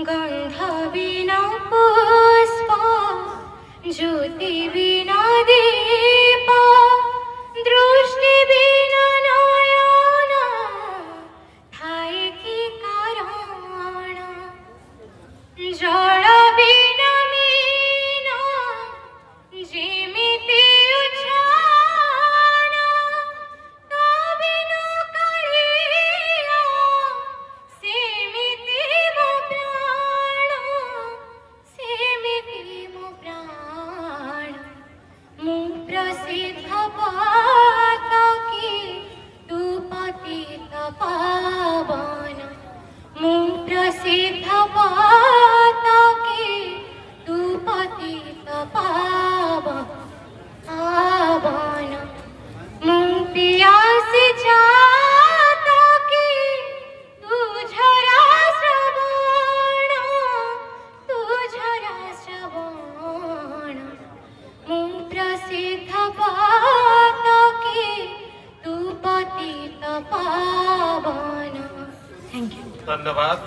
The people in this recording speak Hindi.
गंध बिना पुष्प ज्योति बिना दीप दृष्टि बिना नयन थाए कि कारण जल बिना मीन जेमिति उछान तो बिनु कालिया सेमिति मो प्राण सेमिति मो प्राण मु प्रसिद्ध पातकी तू पतित पावन मु प्रसिद्ध पातकी तू पतित पावन मु प्यासी जातकी तू झरा श्रवण मु प्रसिद्ध पातकी तू पतित पावन। Thank you. धन्यवाद।